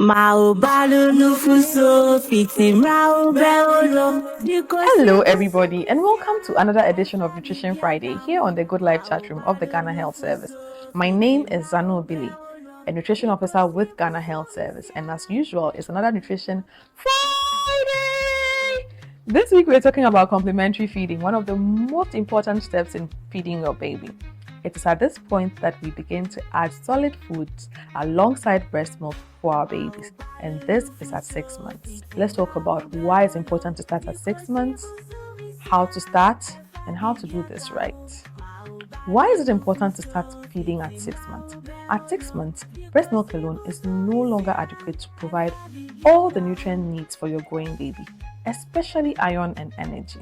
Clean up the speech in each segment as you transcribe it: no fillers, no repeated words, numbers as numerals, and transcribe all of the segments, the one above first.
Hello, everybody, and welcome to another edition of Nutrition Friday here on the Good Life chat room of the Ghana Health Service. My name is Zanu Billy, a nutrition officer with Ghana Health Service, and as usual, it's another Nutrition Friday. This week, we're talking about complementary feeding, one of the most important steps in feeding your baby. It is at this point that we begin to add solid foods alongside breast milk for our babies, and this is at 6 months. Let's talk about why it's important to start at 6 months, how to start, and how to do this right. Why is it important to start feeding at 6 months? At 6 months, breast milk alone is no longer adequate to provide all the nutrient needs for your growing baby, especially iron and energy.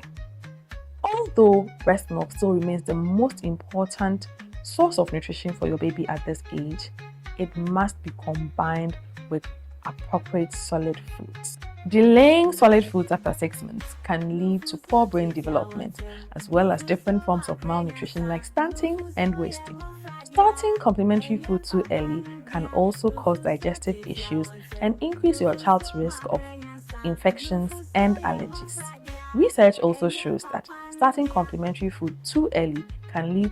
Although breast milk still remains the most important source of nutrition for your baby at this age, it must be combined with appropriate solid foods. Delaying solid foods after 6 months can lead to poor brain development, as well as different forms of malnutrition like stunting and wasting. Starting complementary food too early can also cause digestive issues and increase your child's risk of infections and allergies. Research also shows that starting complementary food too early can lead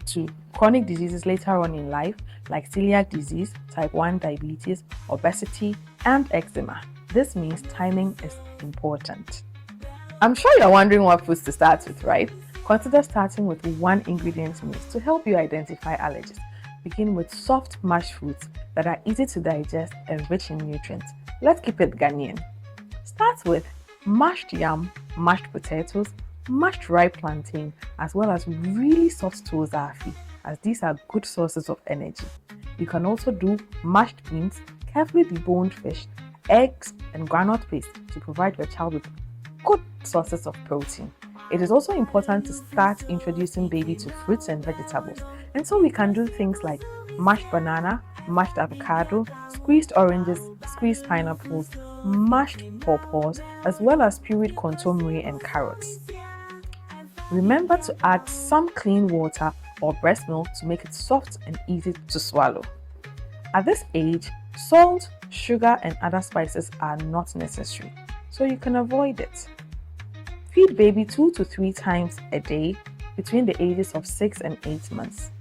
to chronic diseases later on in life, like celiac disease, type 1 diabetes, obesity, and eczema. This means timing is important. I'm sure you're wondering what foods to start with, right? Consider starting with one ingredient meals to help you identify allergies. Begin with soft mashed foods that are easy to digest and rich in nutrients. Let's keep it Ghanaian. Start with mashed yam, mashed potatoes, mashed ripe plantain, as well as really soft toza afi, as these are good sources of energy. You can also do mashed beans, carefully deboned fish, eggs, and groundnut paste to provide your child with good sources of protein. It is also important to start introducing baby to fruits and vegetables, and so we can do things like mashed banana, mashed avocado, squeezed oranges, squeezed pineapples, mashed pawpaws, as well as pureed kontomire and carrots. Remember to add some clean water or breast milk to make it soft and easy to swallow. At this age, salt, sugar, and other spices are not necessary, so you can avoid it. Feed baby 2 to 3 times a day between the ages of 6 and 8 months,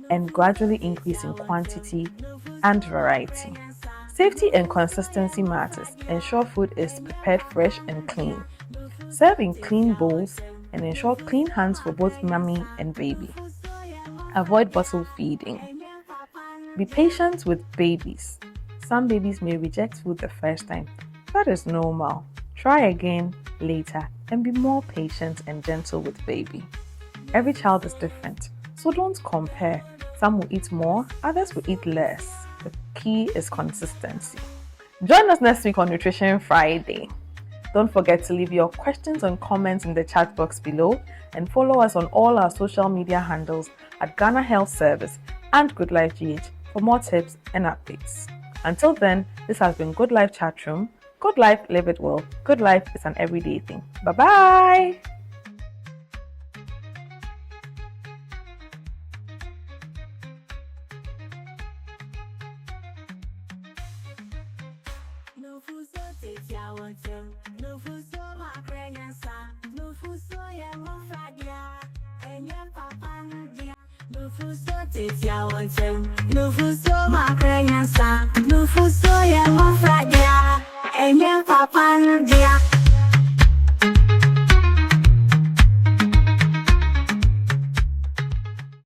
and gradually increase in quantity and variety. Safety and consistency matters. Ensure food is prepared fresh and clean. Serve in clean bowls and ensure clean hands for both mommy and baby. Avoid bottle feeding. Be patient with babies. Some babies may reject food the first time. That is normal. Try again later and be more patient and gentle with baby. Every child is different, so don't compare. Some will eat more, others will eat less. The key is consistency. Join us next week on Nutrition Friday. Don't forget to leave your questions and comments in the chat box below, and follow us on all our social media handles at Ghana Health Service and Good Life GH for more tips and updates. Until then, this has been Good Life Chat Room. Good life, live it well. Good life is an everyday thing. Bye-bye. Nufuso ya mofradia, enye papandia.